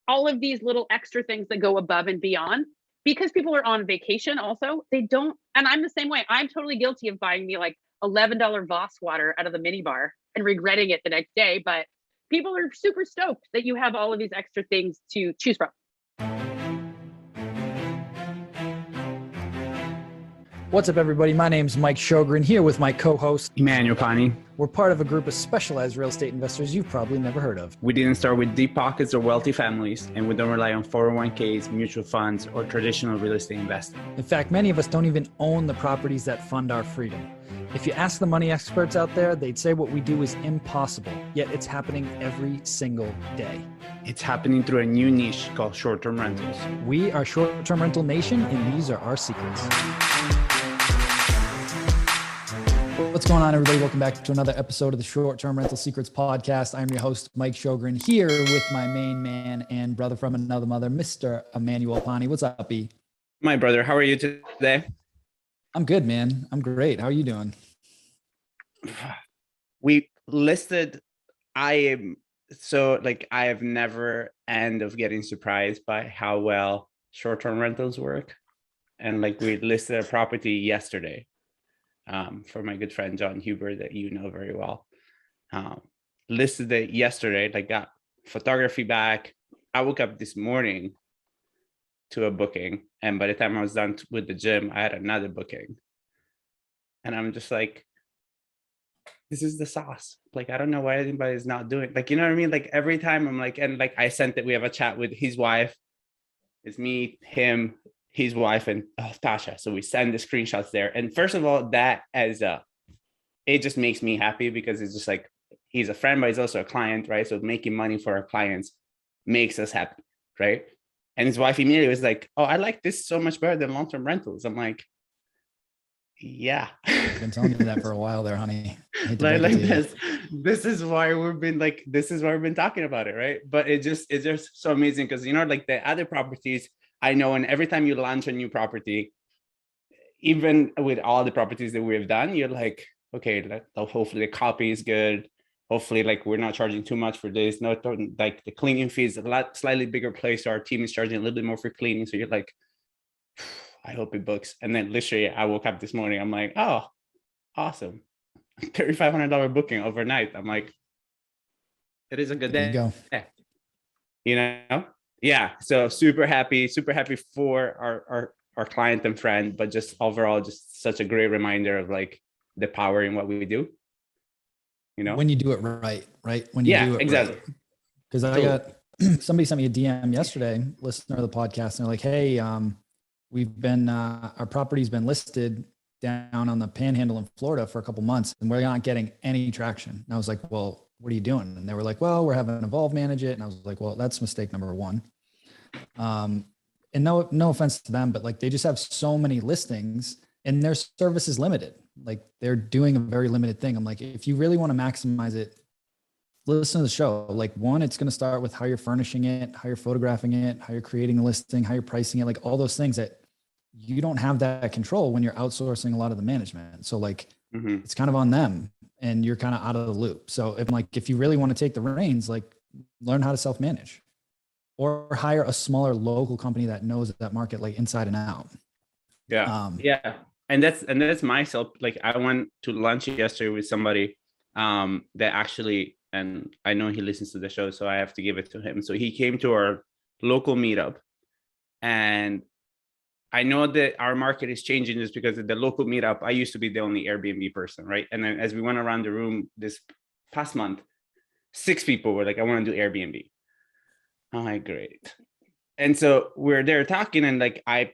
all of these little extra things that go above and beyond, because people are on vacation also, they don't, and I'm the same way. I'm totally guilty of buying me like $11 Voss water out of the minibar and regretting it the next day. But people are super stoked that you have all of these extra things to choose from. What's up, everybody? My name's Mike Sjogren, here with my co-host Emmanuel Pani. We're part of a group of specialized real estate investors you've probably never heard of. We didn't start with deep pockets or wealthy families, and we don't rely on 401ks, mutual funds, or traditional real estate investing. In fact, many of us don't even own the properties that fund our freedom. If you ask the money experts out there, they'd say what we do is impossible, yet it's happening every single day. It's happening through a new niche called short-term rentals. We are Short-Term Rental Nation, and these are our secrets. What's going on, everybody? Welcome back to another episode of the Short-Term Rental Secrets podcast. I'm your host, Mike Sjogren, here with my main man and brother from another mother, Mr. Emmanuel Pani. What's up, B? My brother, how are you today? I'm good, man. I'm great. How are you doing? We listed, I have never end of getting surprised by how well short-term rentals work. And we listed a property yesterday. For my good friend, John Huber, that you know very well. Listed it yesterday, got photography back. I woke up this morning to a booking. And by the time I was done with the gym, I had another booking. And I'm just like, this is the sauce. I don't know why anybody's not doing, you know what I mean? Every time I'm I sent it, we have a chat with his wife. It's me, him, his wife, and Tasha. So we send the screenshots there. And first of all, it just makes me happy because it's just he's a friend, but he's also a client, right? So making money for our clients makes us happy, right? And his wife immediately was like, oh, I like this so much better than long-term rentals. I'm like, yeah. I've been telling you that for a while there, honey. This is why we've been talking about it, right? But it's just so amazing because, the other properties, I know, and every time you launch a new property, even with all the properties that we've done, you're like, okay, hopefully the copy is good. Hopefully, we're not charging too much for this. No, the cleaning fee is slightly bigger place. So our team is charging a little bit more for cleaning. So you're like, I hope it books. And then literally, I woke up this morning. I'm like, oh, awesome. $3,500 booking overnight. I'm like, it is a good day. There you go. Yeah, so super happy for our client and friend, but just overall, just such a great reminder of the power in what we do. When you do it right? When you do it exactly. Because I got somebody sent me a DM yesterday, listener of the podcast, and they're like, "Hey, we've been our property's been listed down on the Panhandle in Florida for a couple months, and we're not getting any traction." And I was like, "Well, what are you doing?" And they were like, "Well, we're having Evolve manage it." And I was like, "Well, that's mistake number one." And no offense to them, but they just have so many listings and their service is limited. They're doing a very limited thing. I'm like, if you really want to maximize it, listen to the show. One, it's going to start with how you're furnishing it, how you're photographing it, how you're creating the listing, how you're pricing it, all those things that you don't have that control when you're outsourcing a lot of the management. So it's kind of on them and you're kind of out of the loop. So if you really want to take the reins, learn how to self-manage or hire a smaller local company that knows that market inside and out. Yeah. And that's myself. I went to lunch yesterday with somebody that actually, and I know he listens to the show, so I have to give it to him. So he came to our local meetup, and I know that our market is changing just because of the local meetup. I used to be the only Airbnb person, right? And then as we went around the room this past month, 6 people were like, I want to do Airbnb. I'm like, great. And so we're there talking, and I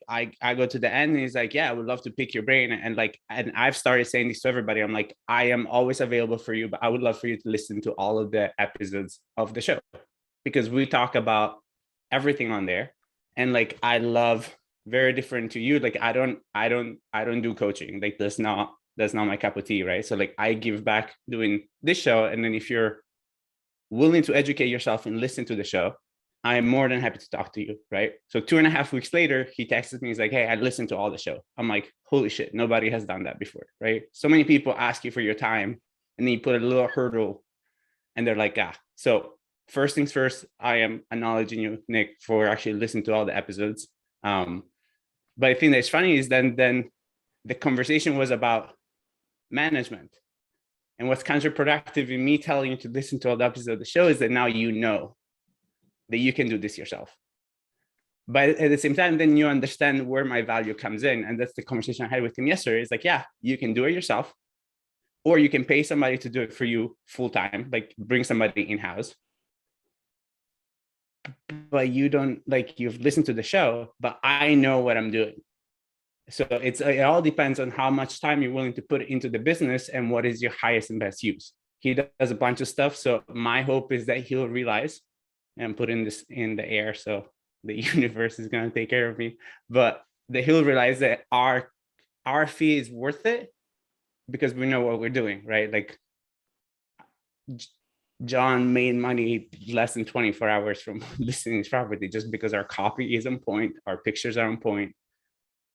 go to the end, and he's like, yeah, I would love to pick your brain. And I've started saying this to everybody. I'm like, I am always available for you, but I would love for you to listen to all of the episodes of the show because we talk about everything on there. And I love, very different to you. I don't do coaching. That's not my cup of tea, right? So I give back doing this show. And then if you're willing to educate yourself and listen to the show, I am more than happy to talk to you, right? So 2.5 weeks later, he texted me. He's like, hey, I listened to all the show. I'm like, holy shit, nobody has done that before, right? So many people ask you for your time, and then you put a little hurdle, and they're like, So first things first, I am acknowledging you, Nick, for actually listening to all the episodes. But I think that's funny is then the conversation was about management. And what's counterproductive in me telling you to listen to all the episodes of the show is that now you know that you can do this yourself. But at the same time, then you understand where my value comes in. And that's the conversation I had with him yesterday. It's like, yeah, you can do it yourself, or you can pay somebody to do it for you full time, like bring somebody in-house. But you don't, like, you've listened to the show, but I know what I'm doing. So it all depends on how much time you're willing to put into the business and what is your highest and best use. He does a bunch of stuff. So my hope is that he'll realize and put in this in the air. So the universe is going to take care of me, but that he'll realize that our fee is worth it because we know what we're doing, right? Like John made money less than 24 hours from listing his property just because our copy is on point, our pictures are on point.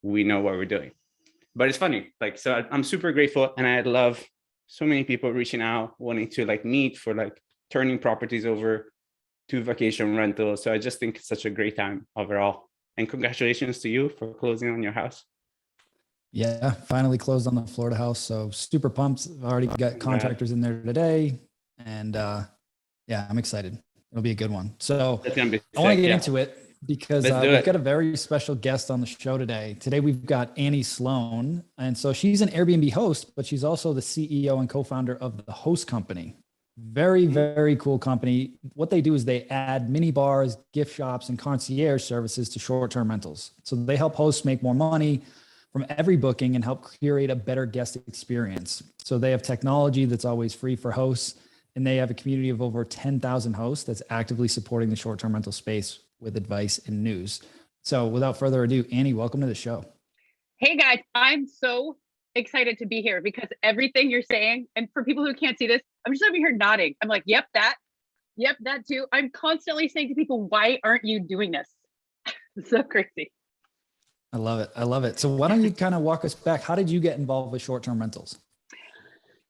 We know what we're doing. But it's funny, like, so I'm super grateful, and I love so many people reaching out, wanting to like meet for like turning properties over to vacation rentals. So I just think it's such a great time overall. And congratulations to you for closing on your house. Yeah, finally closed on the Florida house. So super pumped. I've already got contractors in there today. And yeah, I'm excited. It'll be a good one. So I want to get into it because we've got a very special guest on the show today. Today, we've got Annie Sloan. And so she's an Airbnb host, but she's also the CEO and co-founder of the Host Company. Very, very cool company. What they do is they add mini bars, gift shops, and concierge services to short-term rentals. So they help hosts make more money from every booking and help curate a better guest experience. So they have technology that's always free for hosts, and they have a community of over 10,000 hosts that's actively supporting the short-term rental space with advice and news. So without further ado, Annie, welcome to the show. Hey guys, I'm so excited to be here because everything you're saying, and for people who can't see this, I'm just over here nodding. I'm like, yep, that too. I'm constantly saying to people, why aren't you doing this? It's so crazy. I love it. I love it. So why don't you kind of walk us back? How did you get involved with short-term rentals?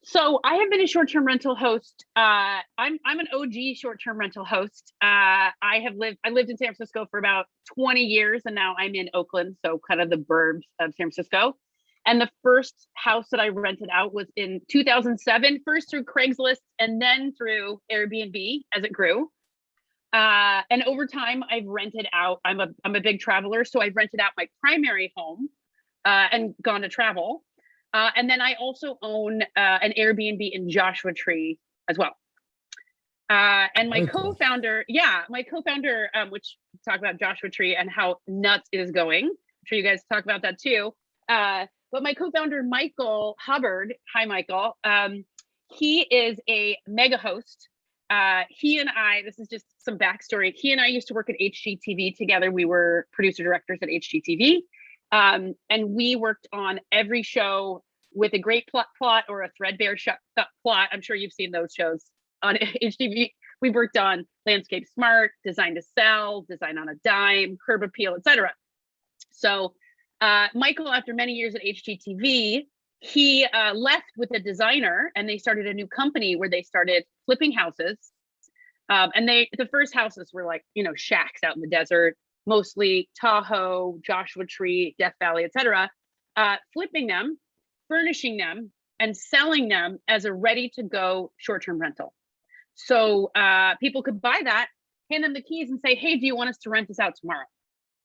So I have been a short-term rental host. I'm an OG short-term rental host. I lived in San Francisco for about 20 years, and now I'm in Oakland, so kind of the burbs of San Francisco. And the first house that I rented out was in 2007, first through Craigslist and then through Airbnb as it grew. And over time, I've rented out. I'm a big traveler, so I've rented out my primary home and gone to travel. And then I also own an Airbnb in Joshua Tree as well. And my co-founder, which talk about Joshua Tree and how nuts it is going. I'm sure you guys talk about that too. But my co-founder, Michael Hubbard, hi, Michael. He is a mega host. He and I, this is just some backstory. He and I used to work at HGTV together. We were producer directors at HGTV. And we worked on every show with a great plot or a threadbare plot. I'm sure you've seen those shows on HGTV. We worked on Landscape Smart, Design to Sell, Design on a Dime, Curb Appeal, etc. So Michael, after many years at HGTV, he left with a designer, and they started a new company where they started flipping houses. And the first houses were like, shacks out in the desert, mostly Tahoe, Joshua Tree, Death Valley, etc. Flipping them, furnishing them, and selling them as a ready-to-go short-term rental. So people could buy that, hand them the keys, and say, "Hey, do you want us to rent this out tomorrow?"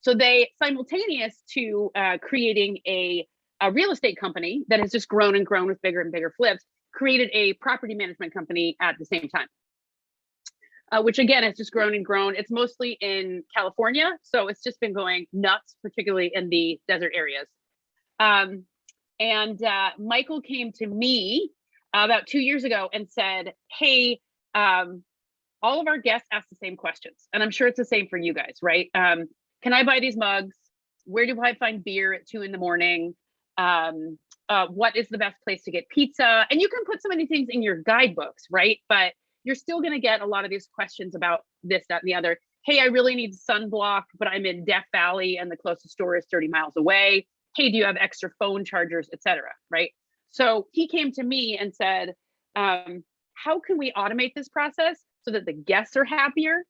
So they, simultaneous to creating a real estate company that has just grown and grown with bigger and bigger flips, created a property management company at the same time, which again has just grown and grown. It's mostly in California, so it's just been going nuts, particularly in the desert areas. And Michael came to me about 2 years ago and said, "Hey, all of our guests ask the same questions, and I'm sure it's the same for you guys, right? Can I buy these mugs? Where do I find beer at 2 a.m? What is the best place to get pizza?" And you can put so many things in your guidebooks, right? But you're still going to get a lot of these questions about this, that, and the other. Hey, I really need sunblock, but I'm in Death Valley and the closest store is 30 miles away. Hey, do you have extra phone chargers, etc. Right? So he came to me and said, how can we automate this process so that the guests are happier,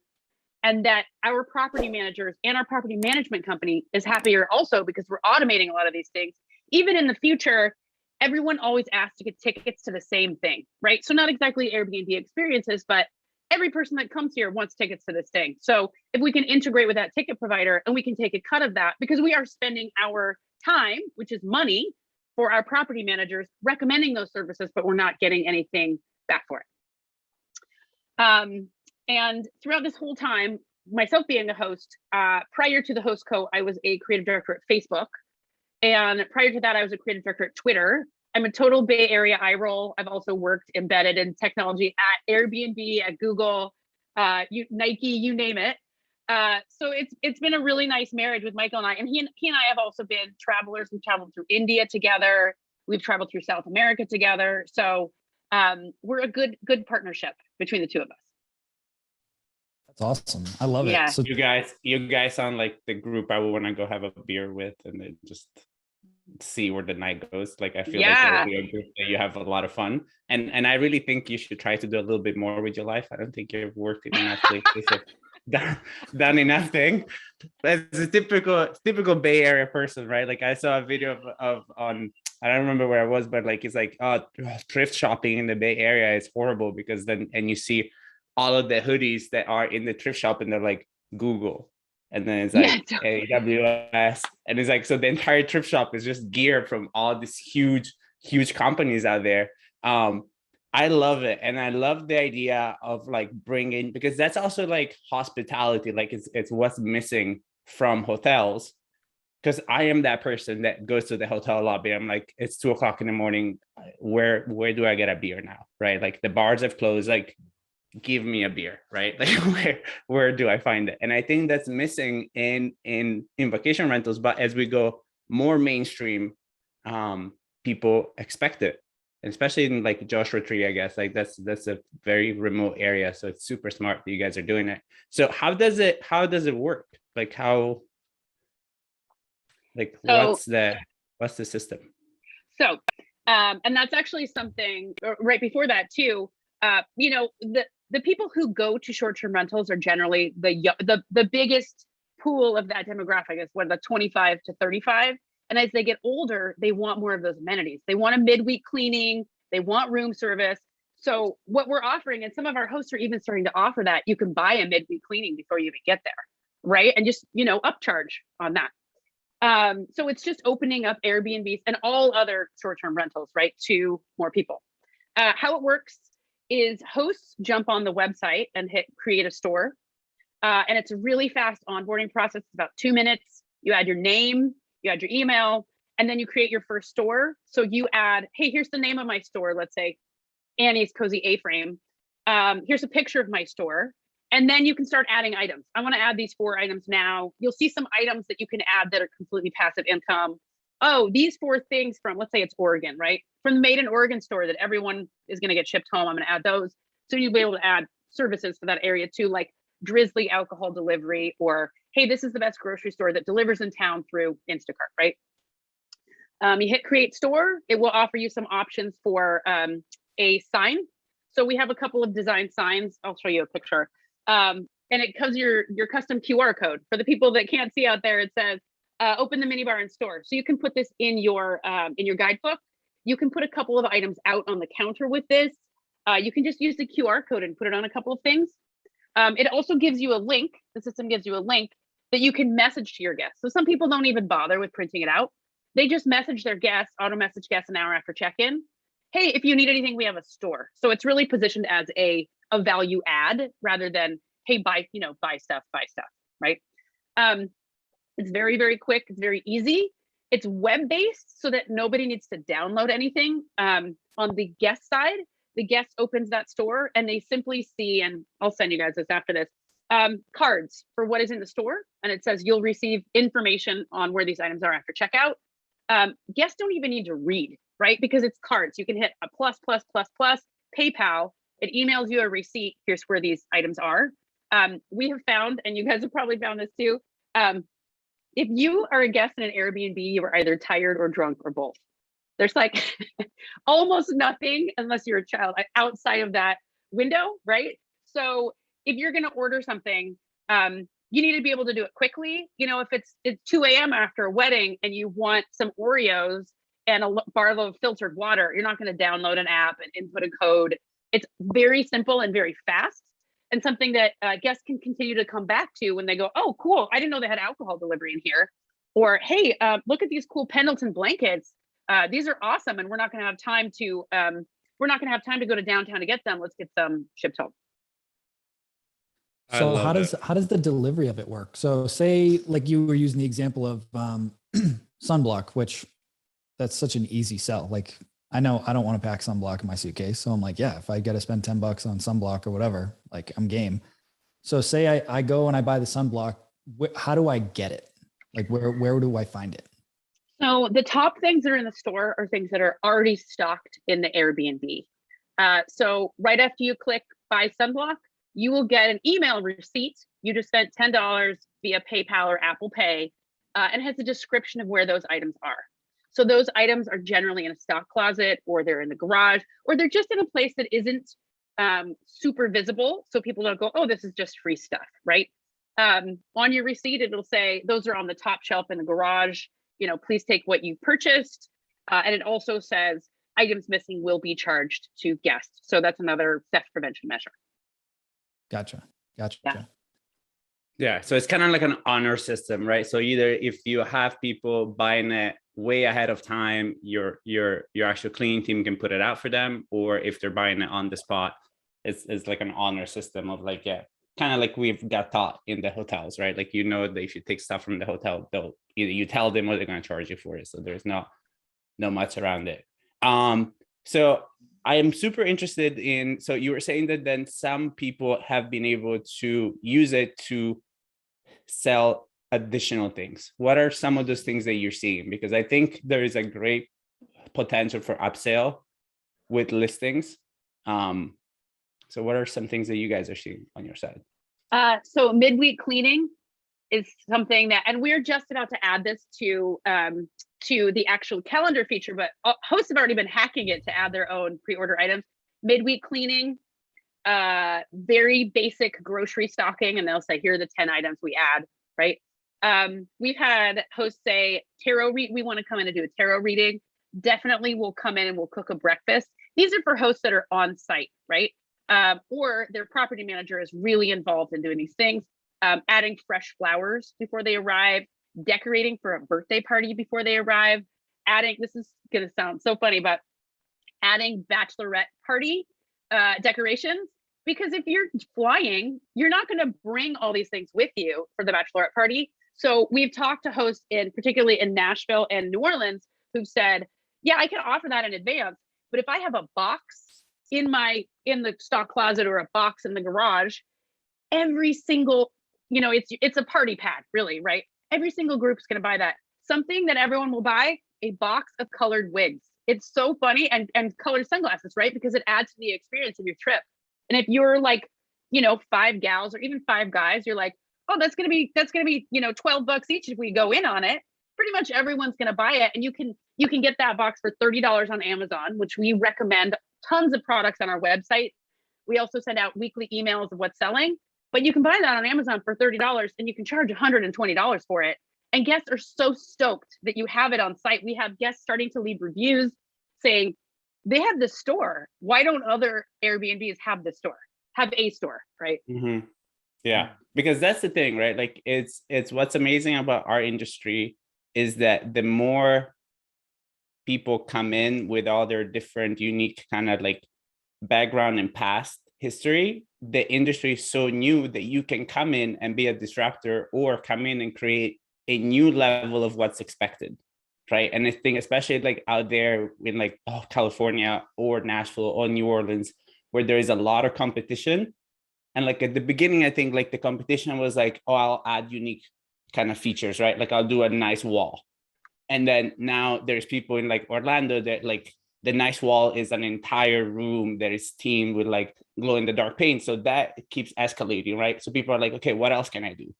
and that our property managers and our property management company is happier also, because we're automating a lot of these things. Even in the future, everyone always asks to get tickets to the same thing, right? So not exactly Airbnb experiences, but every person that comes here wants tickets to this thing. So if we can integrate with that ticket provider and we can take a cut of that, because we are spending our time, which is money, for our property managers recommending those services, but we're not getting anything back for it. And throughout this whole time, myself being a host, prior to the Host Co, I was a creative director at Facebook. And prior to that, I was a creative director at Twitter. I'm a total Bay Area eye roll. I've also worked embedded in technology at Airbnb, at Google, Nike, you name it. So it's been a really nice marriage with Michael and I. And he and I have also been travelers. We've traveled through India together. We've traveled through South America together. So we're a good partnership between the two of us. That's awesome. I love Yeah. it. So You guys sound like the group I would want to go have a beer with and then just see where the night goes. Like, I feel like that would be a group that you have a lot of fun. And I really think you should try to do a little bit more with your life. I don't think you've worked in enough places. Done enough thing. As a typical Bay Area person, right? Like, I saw a video of on, I don't remember where I was, but like, it's like, thrift shopping in the Bay Area is horrible, because then, and you see all of the hoodies that are in the thrift shop and they're like Google, and then it's like AWS, and it's like, so the entire thrift shop is just gear from all these huge companies out there. I love it. And I love the idea of like bringing, because that's also like hospitality. Like it's what's missing from hotels. Because I am that person that goes to the hotel lobby. I'm like, it's 2:00 in the morning. Where do I get a beer now? Right? Like, the bars have closed. Like, give me a beer, right? Like, where do I find it? And I think that's missing in vacation rentals. But as we go more mainstream, people expect it. And especially in like Joshua Tree, I guess, like that's a very remote area. So it's super smart that you guys are doing it. So how does it work? Like, what's the system? So, and that's actually something right before that too. The people who go to short-term rentals are generally the biggest pool of that demographic is the 25 to 35. And as they get older, they want more of those amenities. They want a midweek cleaning. They want room service. So what we're offering, and some of our hosts are even starting to offer that, you can buy a midweek cleaning before you even get there, right? And just, upcharge on that. So it's just opening up Airbnbs and all other short-term rentals, right, to more people. How it works is hosts jump on the website and hit create a store. And it's a really fast onboarding process. It's about 2 minutes. You add your name, you add your email, and then you create your first store. So you add, hey, here's the name of my store. Let's say Annie's Cozy A-Frame. Here's a picture of my store. And then you can start adding items. I want to add these 4 items now. You'll see some items that you can add that are completely passive income. Oh, these 4 things from, let's say it's Oregon, right? From the Made in Oregon store that everyone is going to get shipped home. I'm going to add those. So you'll be able to add services for that area too, like Drizzly alcohol delivery, or, hey, this is the best grocery store that delivers in town through Instacart, right? You hit create store. It will offer you some options for a sign. So we have a couple of design signs. I'll show you a picture. And it comes your custom QR code. For the people that can't see out there, it says, open the minibar in store. So you can put this in your guidebook. You can put a couple of items out on the counter with this. You can just use the QR code and put it on a couple of things. It also gives you a link. The system gives you a link that you can message to your guests. So some people don't even bother with printing it out. They just message their guests, auto message guests an hour after check-in. Hey, if you need anything, we have a store. So it's really positioned as a value add rather than, hey, buy stuff, right? It's very, very quick. It's very easy. It's web-based so that nobody needs to download anything. On the guest side, the guest opens that store and they simply see, and I'll send you guys this after this, cards for what is in the store. And it says you'll receive information on where these items are after checkout. Guests don't even need to read, right? Because it's cards. You can hit a plus, PayPal. It emails you a receipt. Here's where these items are. We have found, and you guys have probably found this too, if you are a guest in an Airbnb, you are either tired or drunk or both. There's like almost nothing, unless you're a child, outside of that window, right? So if you're going to order something, you need to be able to do it quickly. You know, if it's 2 a.m. after a wedding and you want some Oreos and a bar of filtered water, you're not going to download an app and input a code. It's very simple and very fast, and something that guests can continue to come back to when they go, oh, cool, I didn't know they had alcohol delivery in here. Or, hey, look at these cool Pendleton blankets. These are awesome, and we're not going to have time to go to downtown to get them. Let's get them shipped home. So how does the delivery of it work? So say, like you were using the example of sunblock, which that's such an easy sell. Like, I know I don't want to pack sunblock in my suitcase. So I'm like, yeah, if I got to spend $10 on sunblock or whatever, like I'm game. So say I go and I buy the sunblock, how do I get it? Like where do I find it? So the top things that are in the store are things that are already stocked in the Airbnb. So right after you click buy sunblock, you will get an email receipt. You just spent $10 via PayPal or Apple Pay, and it has a description of where those items are. So those items are generally in a stock closet, or they're in the garage, or they're just in a place that isn't super visible. So people don't go, oh, this is just free stuff, right? On your receipt, it'll say, those are on the top shelf in the garage. You know, please take what you purchased. And it also says items missing will be charged to guests. So that's another theft prevention measure. Gotcha. Yeah. So it's kind of like an honor system, right? So either if you have people buying it way ahead of time, your actual cleaning team can put it out for them, or if they're buying it on the spot, it's like an honor system of like, yeah, kind of like we've got taught in the hotels, right? Like, you know, that if you take stuff from the hotel, they'll either you tell them or they're going to charge you for it. So there's no much around it. So I am super interested in, so you were saying that then some people have been able to use it to sell additional things. What are some of those things that you're seeing? Because I think there is a great potential for upsell with listings. So what are some things that you guys are seeing on your side? So midweek cleaning is something that, and we're just about to add this to the actual calendar feature, but hosts have already been hacking it to add their own pre-order items. Midweek cleaning, very basic grocery stocking, and they'll say, here are the 10 items we add, right? We've had hosts say, we want to come in and do a tarot reading. Definitely we'll come in and we'll cook a breakfast. These are for hosts that are on site, right? Or their property manager is really involved in doing these things. Adding fresh flowers before they arrive, decorating for a birthday party before they arrive, this is going to sound so funny, but adding bachelorette party decorations, because if you're flying, you're not going to bring all these things with you for the bachelorette party. So we've talked to hosts particularly in Nashville and New Orleans who've said, yeah, I can offer that in advance, but if I have a box in the stock closet or a box in the garage, every single, it's a party pack, really, right? Every single group's going to buy that. Something that everyone will buy, a box of colored wigs. It's so funny, and colored sunglasses, right? Because it adds to the experience of your trip. And if you're like, 5 gals or even 5 guys, you're like, oh, that's going to be, $12 each if we go in on it. Pretty much everyone's going to buy it. And you can get that box for $30 on Amazon, which we recommend tons of products on our website. We also send out weekly emails of what's selling, but you can buy that on Amazon for $30 and you can charge $120 for it. And guests are so stoked that you have it on site. We have guests starting to leave reviews saying they have this store. Why don't other Airbnbs have this store? Have a store, right? Mm-hmm. Yeah, because that's the thing, right? Like it's what's amazing about our industry is that the more people come in with all their different unique kind of like background and past history, the industry is so new that you can come in and be a disruptor or come in and create a new level of what's expected, right? And I think especially like out there in like California or Nashville or New Orleans, where there is a lot of competition. And like at the beginning, I think like the competition was like, oh, I'll add unique kind of features, right? Like I'll do a nice wall. And then now there's people in like Orlando that like the nice wall is an entire room that is themed with like glow in the dark paint. So that keeps escalating, right? So people are like, okay, what else can I do?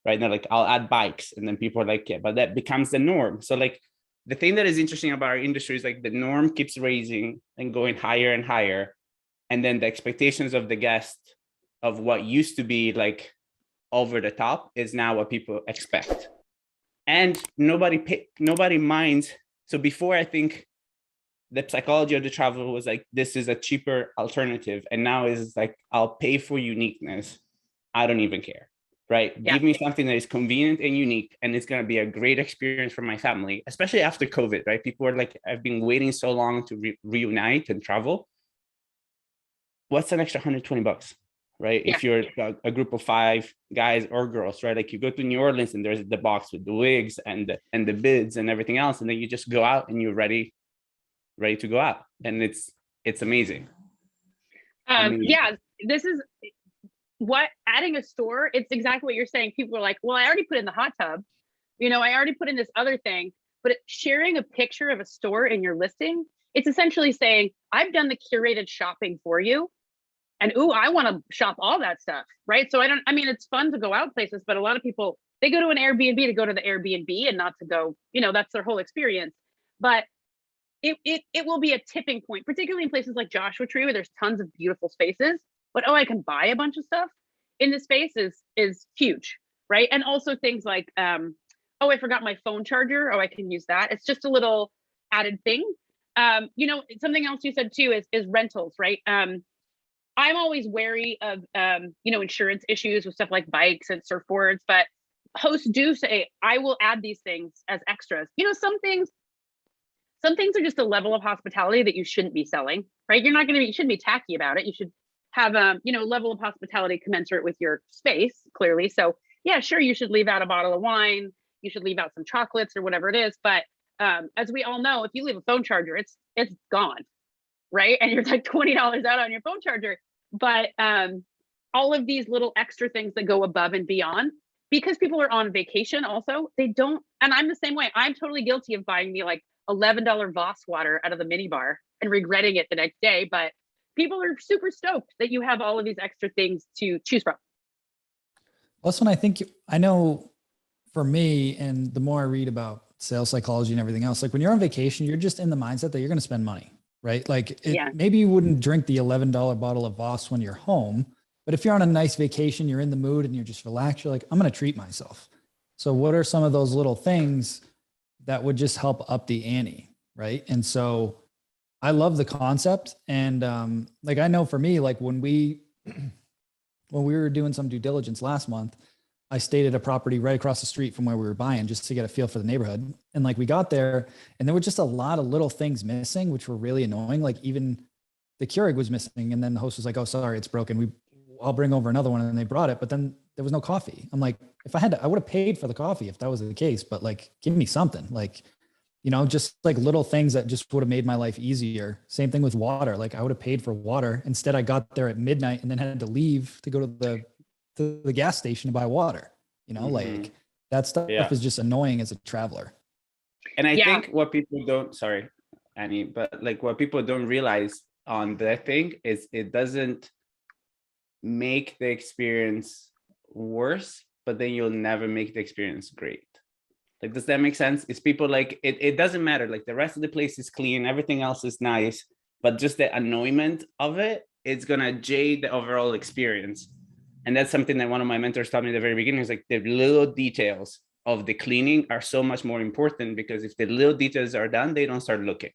Right? And they're like, I'll add bikes. And then people are like, yeah, but that becomes the norm. So like the thing that is interesting about our industry is like the norm keeps raising and going higher and higher. And then the expectations of the guest of what used to be like over the top is now what people expect. And nobody minds. So before, I think the psychology of the travel was like, this is a cheaper alternative. And now is like, I'll pay for uniqueness. I don't even care, right? Yeah. Give me something that is convenient and unique, and it's going to be a great experience for my family, especially after COVID, right? People are like, I've been waiting so long to reunite and travel. What's an extra $120? Right? Yeah. If you're a group of 5 guys or girls, right? Like you go to New Orleans and there's the box with the wigs and the bids and everything else, and then you just go out and you're ready to go out, and it's amazing. Yeah, this is what adding a store. It's exactly what you're saying. People are like, well, I already put in the hot tub, I already put in this other thing. But sharing a picture of a store in your listing, it's essentially saying, I've done the curated shopping for you. And I want to shop all that stuff, right? So it's fun to go out places, but a lot of people, they go to an Airbnb to go to the Airbnb and not to go, that's their whole experience. But it will be a tipping point, particularly in places like Joshua Tree, where there's tons of beautiful spaces, but I can buy a bunch of stuff in the space is huge, right? And also things like, I forgot my phone charger. I can use that. It's just a little added thing. Something else you said too is rentals, right? I'm always wary of, insurance issues with stuff like bikes and surfboards, but hosts do say, I will add these things as extras. Some things are just a level of hospitality that you shouldn't be selling, right? You shouldn't be tacky about it. You should have a level of hospitality commensurate with your space, clearly. So yeah, sure, you should leave out a bottle of wine. You should leave out some chocolates or whatever it is. But as we all know, if you leave a phone charger, it's gone. Right? And you're like $20 out on your phone charger. But all of these little extra things that go above and beyond, because people are on vacation also, they don't, and I'm the same way. I'm totally guilty of buying me like $11 Voss water out of the minibar and regretting it the next day. But people are super stoked that you have all of these extra things to choose from. Plus, when I know for me, and the more I read about sales psychology and everything else, like when you're on vacation, you're just in the mindset that you're going to spend money. Right? Like maybe you wouldn't drink the $11 bottle of Voss when you're home, but if you're on a nice vacation, you're in the mood and you're just relaxed, you're like, I'm going to treat myself. So what are some of those little things that would just help up the ante? Right. And so I love the concept. And I know for me, like when we were doing some due diligence last month, I stayed at a property right across the street from where we were buying just to get a feel for the neighborhood. And we got there and there were just a lot of little things missing, which were really annoying. Like even the Keurig was missing. And then the host was like, oh, sorry, it's broken. I'll bring over another one. And they brought it, but then there was no coffee. I'm like, if I had to, I would have paid for the coffee if that was the case, but give me something just little things that just would have made my life easier. Same thing with water. I would have paid for water. Instead, I got there at midnight and then had to leave to go to the gas station to buy water, that stuff is just annoying as a traveler. And I think what people don't, sorry, Annie, but what people don't realize on that thing is it doesn't make the experience worse, but then you'll never make the experience great. Does that make sense? It's people it doesn't matter. The rest of the place is clean, everything else is nice, but just the annoyment of it's gonna jade the overall experience. And that's something that one of my mentors taught me at the very beginning, is the little details of the cleaning are so much more important, because if the little details are done, they don't start looking.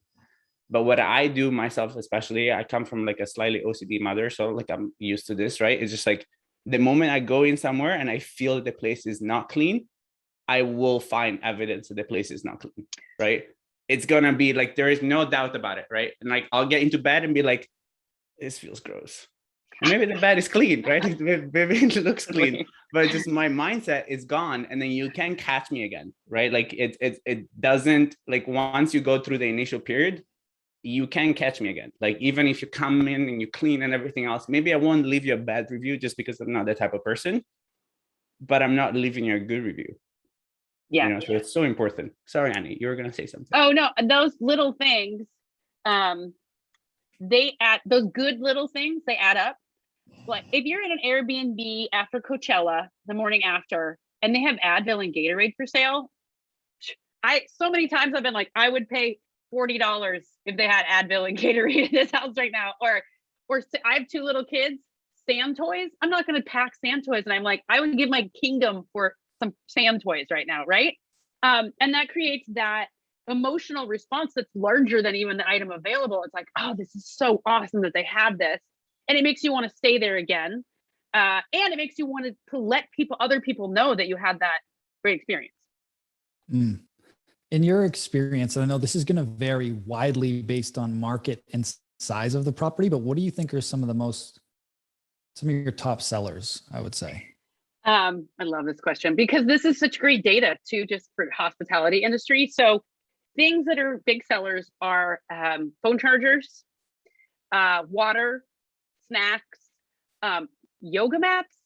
But what I do myself, especially, I come from a slightly OCD mother. So I'm used to this, right? It's just the moment I go in somewhere and I feel that the place is not clean, I will find evidence that the place is not clean, right? It's gonna be there is no doubt about it, right? And I'll get into bed and be like, this feels gross. And maybe the bed is clean, right? Maybe it looks clean, but just my mindset is gone, and then you can't catch me again, right? It doesn't, once you go through the initial period, you can't catch me again. Even if you come in and you clean and everything else, maybe I won't leave you a bad review just because I'm not that type of person, but I'm not leaving you a good review. Yeah. So it's so important. Sorry, Annie, you were gonna say something. Oh no, those little things, they add, those good little things, they add up. If you're in an Airbnb after Coachella the morning after, and they have Advil and Gatorade for sale, so many times I've been like, I would pay $40 if they had Advil and Gatorade in this house right now. Or I have 2 little kids, sand toys. I'm not going to pack sand toys. And I'm like, I would give my kingdom for some sand toys right now, right? And that creates that emotional response that's larger than even the item available. It's like, oh, this is so awesome that they have this. And it makes you want to stay there again. And it makes you want to let other people know that you had that great experience. Mm. In your experience, and I know this is going to vary widely based on market and size of the property, but what do you think are some of your top sellers, I would say? I love this question because this is such great data too, just for hospitality industry. So things that are big sellers are phone chargers, water, snacks, yoga mats.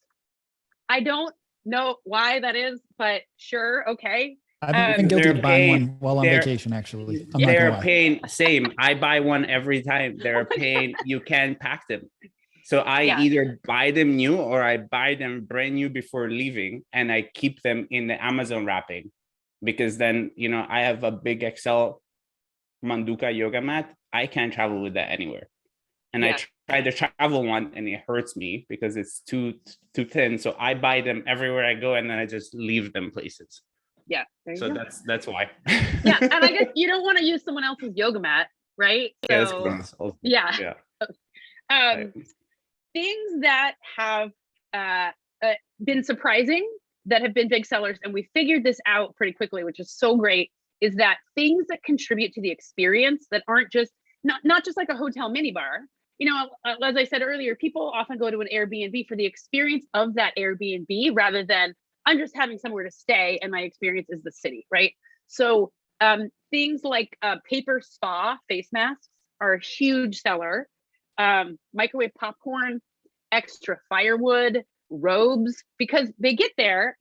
I don't know why that is, but sure, okay. I've been guilty of buying one while on vacation, actually. They're a pain. Same. I buy one every time. They're a pain. You can't pack them. So I either buy them new or I buy them brand new before leaving, and I keep them in the Amazon wrapping, because then, I have a big XL Manduka yoga mat. I can't travel with that anywhere. And I try the travel one and it hurts me because it's too thin. So I buy them everywhere I go, and then I just leave them places. Yeah. So that's why. Yeah. And I guess you don't want to use someone else's yoga mat, right? So yeah. Things that have been surprising, that have been big sellers, and we figured this out pretty quickly, which is so great, is that things that contribute to the experience that aren't just not just like a hotel minibar. As I said earlier, people often go to an Airbnb for the experience of that Airbnb rather than I'm just having somewhere to stay and my experience is the city, right? So things like paper spa face masks are a huge seller. Microwave popcorn, extra firewood, robes, because they get there,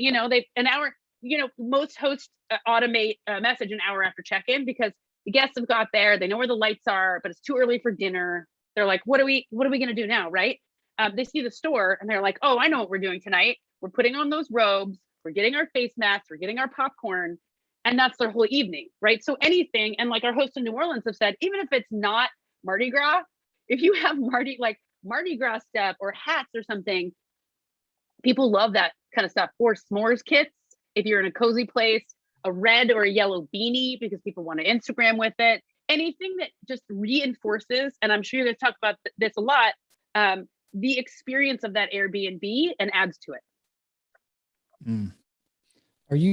most hosts automate a message an hour after check-in because the guests have got there, they know where the lights are, but it's too early for dinner. They're like, what are we going to do now, right? They see the store and they're like, oh, I know what we're doing tonight. We're putting on those robes, we're getting our face masks, we're getting our popcorn, and that's their whole evening, right? So anything, and like our hosts in New Orleans have said, even if it's not Mardi Gras, if you have Mardi Gras stuff or hats or something, people love that kind of stuff. Or s'mores kits, if you're in a cozy place, a red or a yellow beanie because people want to Instagram with it. Anything that just reinforces, and I'm sure you're going to talk about this a lot, the experience of that Airbnb and adds to it. Mm.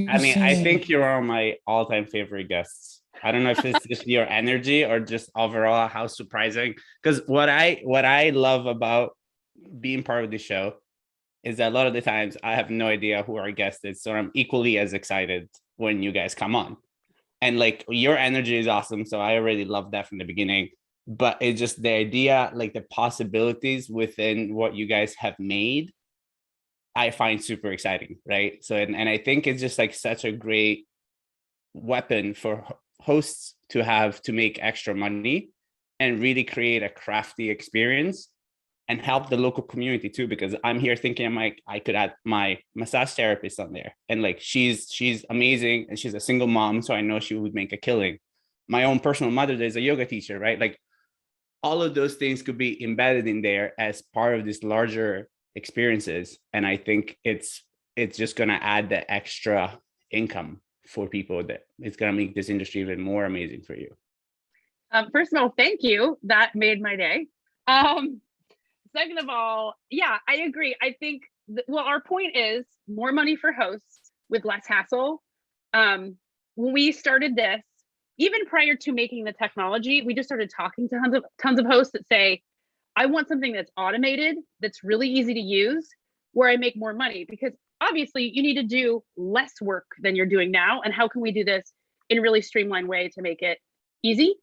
I think you're one of my all-time favorite guests. I don't know if it's just your energy or just overall how surprising. Because what I love about being part of the show is that a lot of the times I have no idea who our guest is, so I'm equally as excited when you guys come on. And like your energy is awesome, so I already loved that from the beginning. But it's just the idea, like the possibilities within what you guys have made, I find super exciting, right? So and I think it's just like such a great weapon for hosts to have to make extra money and really create a crafty experience and help the local community too, because I'm here thinking I'm like, I could add my massage therapist on there, and like she's amazing and she's a single mom, so I know she would make a killing. My own personal mother is a yoga teacher, right? Like all of those things could be embedded in there as part of this larger experiences, and I think it's just going to add the extra income for people that it's going to make this industry even more amazing for you. First of all, thank you. That made my day. Second of all, yeah, I agree. I think, our point is more money for hosts with less hassle. When we started this, even prior to making the technology, we just started talking to tons of hosts that say, I want something that's automated, that's really easy to use, where I make more money, because obviously you need to do less work than you're doing now. And how can we do this in a really streamlined way to make it easy?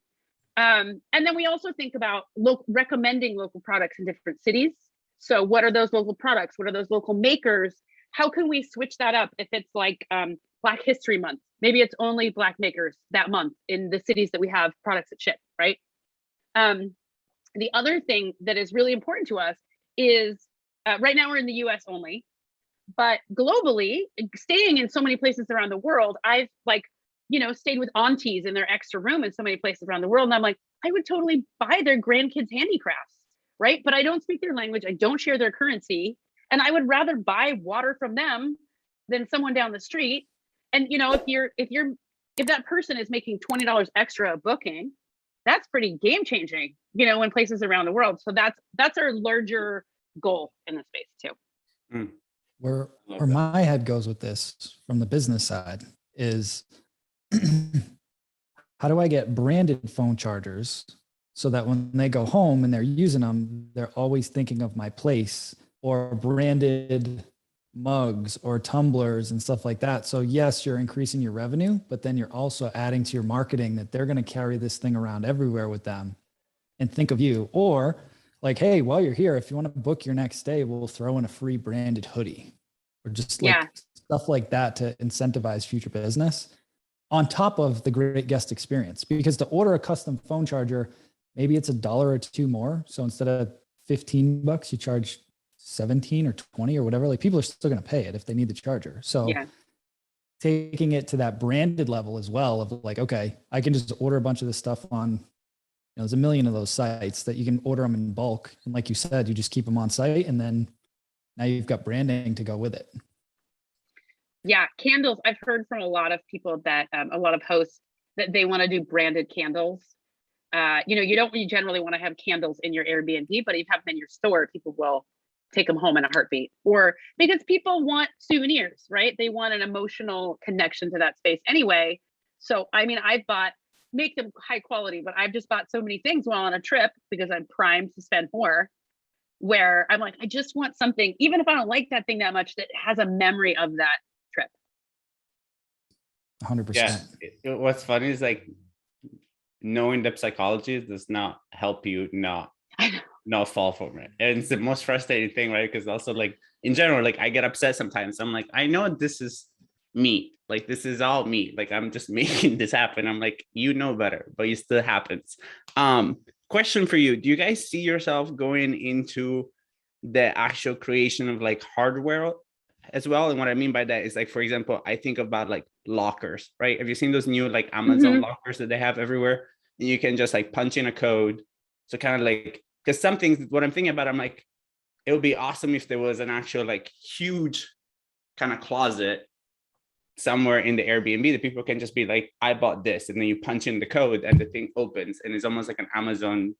And then we also think about recommending local products in different cities. So what are those local products? What are those local makers? How can we switch that up if it's like Black History Month? Maybe it's only Black makers that month in the cities that we have products that ship, right? The other thing that is really important to us is right now we're in the US only, but globally, staying in so many places around the world, I've stayed with aunties in their extra room in so many places around the world. And I'm like, I would totally buy their grandkids' handicrafts, right? But I don't speak their language. I don't share their currency. And I would rather buy water from them than someone down the street. And if that person is making $20 extra a booking, that's pretty game changing, in places around the world. So that's our larger goal in the space too. Where my head goes with this from the business side is how do I get branded phone chargers so that when they go home and they're using them, they're always thinking of my place, or branded mugs or tumblers and stuff like that. So yes, you're increasing your revenue, but then you're also adding to your marketing that they're going to carry this thing around everywhere with them and think of you. Or like, hey, while you're here, if you want to book your next stay, we'll throw in a free branded hoodie, or just like stuff like that to incentivize future business on top of the great guest experience. Because to order a custom phone charger, maybe it's $1 or $2 more. So instead of $15, you charge 17 or 20 or whatever. Like, people are still going to pay it if they need the charger. So taking it to that branded level as well of like, okay, I can just order a bunch of this stuff on, there's a million of those sites that you can order them in bulk. And like you said, you just keep them on site, and then now you've got branding to go with it. Yeah. Candles. I've heard from a lot of people that a lot of hosts that they want to do branded candles. You don't generally want to have candles in your Airbnb, but if you have them in your store, people will take them home in a heartbeat, or because people want souvenirs, right? They want an emotional connection to that space anyway. So, I mean, make them high quality, but I've just bought so many things while on a trip because I'm primed to spend more, where I'm like, I just want something, even if I don't like that thing that much, that has a memory of that trip. 100%. Yeah. What's funny is like knowing the psychology does not help you not fall from it. And it's the most frustrating thing, right? Because also, like, in general, like, I get upset sometimes. I'm like, I know this is me. Like, this is all me. Like, I'm just making this happen. I'm like, better, but it still happens. Question for you. Do you guys see yourself going into the actual creation of like hardware as well? And what I mean by that is, like, for example, I think about like lockers, right? Have you seen those new like Amazon lockers that they have everywhere? And you can just like punch in a code. So kind of like, because what I'm thinking about, I'm like, it would be awesome if there was an actual like huge kind of closet somewhere in the Airbnb that people can just be like, I bought this, and then you punch in the code and the thing opens, and it's almost like an Amazon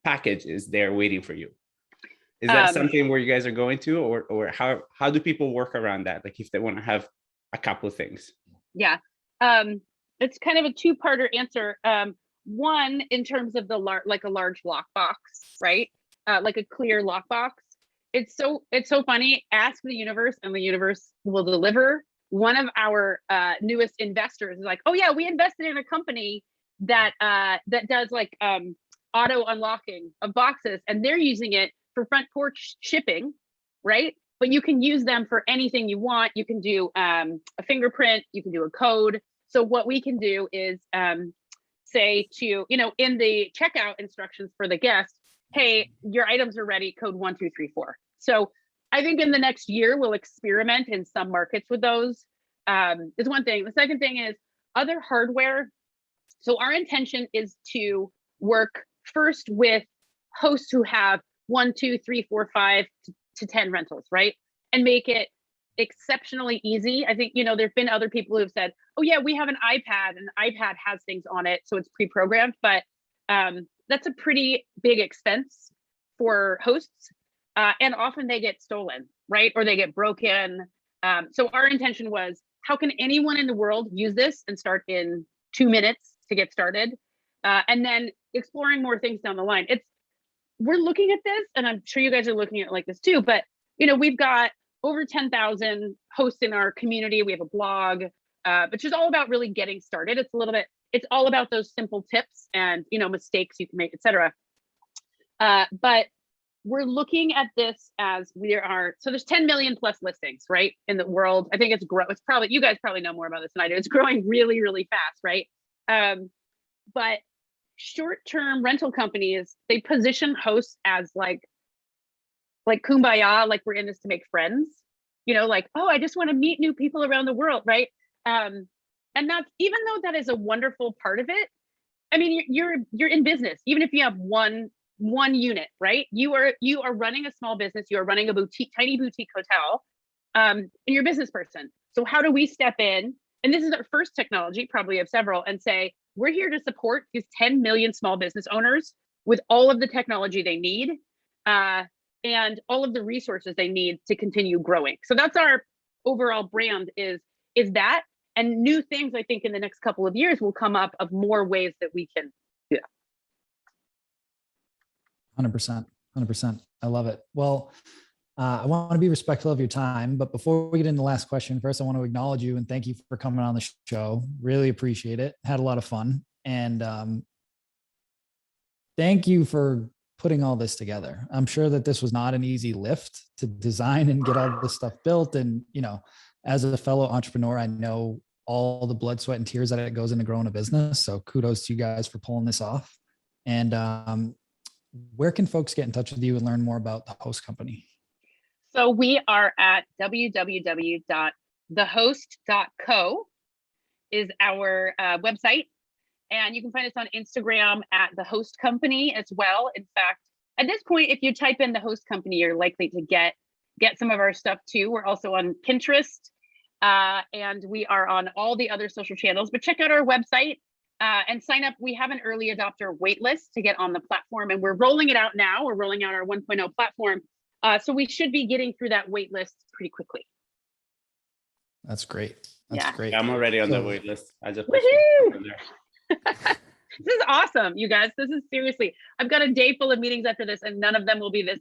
package is there waiting for you. Is that something where you guys are going to, or how do people work around that? Like, if they want to have a couple of things. Yeah. It's kind of a two-parter answer. One, in terms of a large lockbox, right? Like a clear lockbox. It's so funny. Ask the universe, and the universe will deliver. One of our newest investors is like, oh yeah, we invested in a company that does like auto unlocking of boxes, and they're using it for front porch shipping, right? But you can use them for anything you want. You can do a fingerprint, you can do a code. So what we can do is say to, in the checkout instructions for the guest, hey, your items are ready, code 1234. So I think in the next year, we'll experiment in some markets with those. Is one thing. The second thing is other hardware. So our intention is to work first with hosts who have 1, 2, 3, 4, 5 to 10 rentals, right? And make it exceptionally easy. I think, there've been other people who've said, oh yeah, we have an iPad, and the iPad has things on it, so it's pre-programmed, but that's a pretty big expense for hosts. And often they get stolen, right? Or they get broken. So our intention was, how can anyone in the world use this and start in 2 minutes to get started? And then exploring more things down the line. We're looking at this, and I'm sure you guys are looking at it like this too, but we've got over 10,000 hosts in our community. We have a blog, which is all about really getting started. It's all about those simple tips and, mistakes you can make, et cetera. But we're looking at this as so there's 10 million plus listings, right, in the world. I think it's probably, you guys probably know more about this than I do. It's growing really, really fast, right? But short-term rental companies, they position hosts as like kumbaya, like we're in this to make friends, like, oh, I just want to meet new people around the world, right? And that's, even though that is a wonderful part of it, I mean, you're in business. Even if you have one one unit, right? You are running a small business. You are running a tiny boutique hotel, and you're a business person. So how do we step in? And this is our first technology, probably of several, and say, we're here to support these 10 million small business owners with all of the technology they need, and all of the resources they need to continue growing. So that's our overall brand is that, and new things I think in the next couple of years will come up of more ways that we can do that. 100%. I love it. Well, I want to be respectful of your time, but before we get into the last question, first, I want to acknowledge you and thank you for coming on the show. Really appreciate it. Had a lot of fun. And thank you for putting all this together. I'm sure that this was not an easy lift to design and get all this stuff built. And, you know, as a fellow entrepreneur, I know all the blood, sweat, and tears that it goes into growing a business. So kudos to you guys for pulling this off. And where can folks get in touch with you and learn more about the host company? So we are at www.thehost.co is our website. And you can find us on Instagram at The Host Company as well. In fact, at this point, if you type in The Host Company, you're likely to get some of our stuff too. We're also on Pinterest, and we are on all the other social channels. But check out our website and sign up. We have an early adopter wait list to get on the platform, and we're rolling it out now. We're rolling out our 1.0 platform. So we should be getting through that wait list pretty quickly. That's great. That's great. I'm already on the wait list. I just This is awesome, you guys. This is seriously, I've got a day full of meetings after this, and none of them will be this.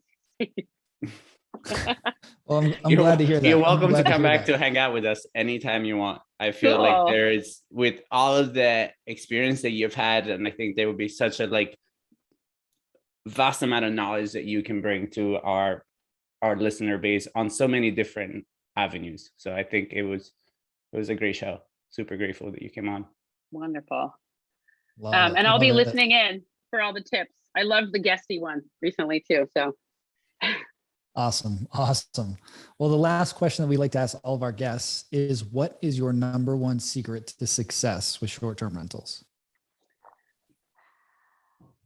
Well, I'm glad to hear that. You're welcome to come back to hang out with us anytime you want. I feel like there is, with all of the experience that you've had, and I think there would be such a vast amount of knowledge that you can bring to our listener base on so many different avenues. So I think it was a great show. Super grateful that you came on. Wonderful. And I'll be listening in for all the tips. I loved the guesty one recently too. So awesome. Well, the last question that we like to ask all of our guests is, what is your number one secret to success with short-term rentals?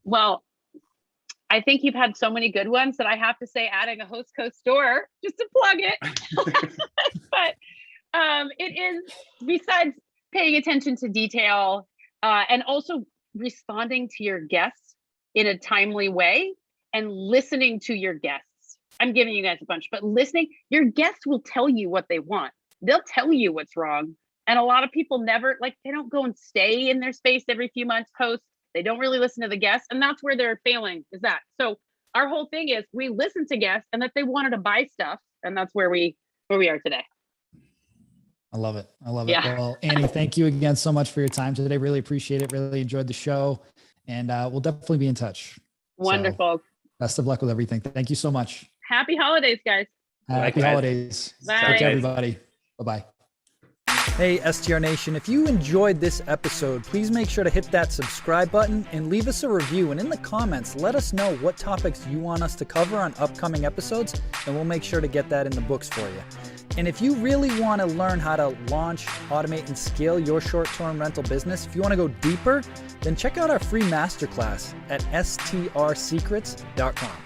Well, I think you've had so many good ones that I have to say adding a Host Co store just to plug it. But it is, besides paying attention to detail, and also responding to your guests in a timely way and listening to your guests. I'm giving you guys a bunch, but listening, your guests will tell you what they want. They'll tell you what's wrong. And a lot of people they don't go and stay in their space every few months post. They don't really listen to the guests. And that's where they're failing, is that. So our whole thing is we listen to guests and that they wanted to buy stuff. And that's where we are today. I love it. Yeah. Well, Annie, thank you again so much for your time today. Really appreciate it. Really enjoyed the show, and we'll definitely be in touch. Wonderful. So, best of luck with everything. Thank you so much. Happy holidays, guys. Happy holidays. Bye. Take care, everybody. Bye-bye. Hey, STR Nation, if you enjoyed this episode, please make sure to hit that subscribe button and leave us a review. And in the comments, let us know what topics you want us to cover on upcoming episodes, and we'll make sure to get that in the books for you. And if you really want to learn how to launch, automate, and scale your short-term rental business, if you want to go deeper, then check out our free masterclass at strsecrets.com.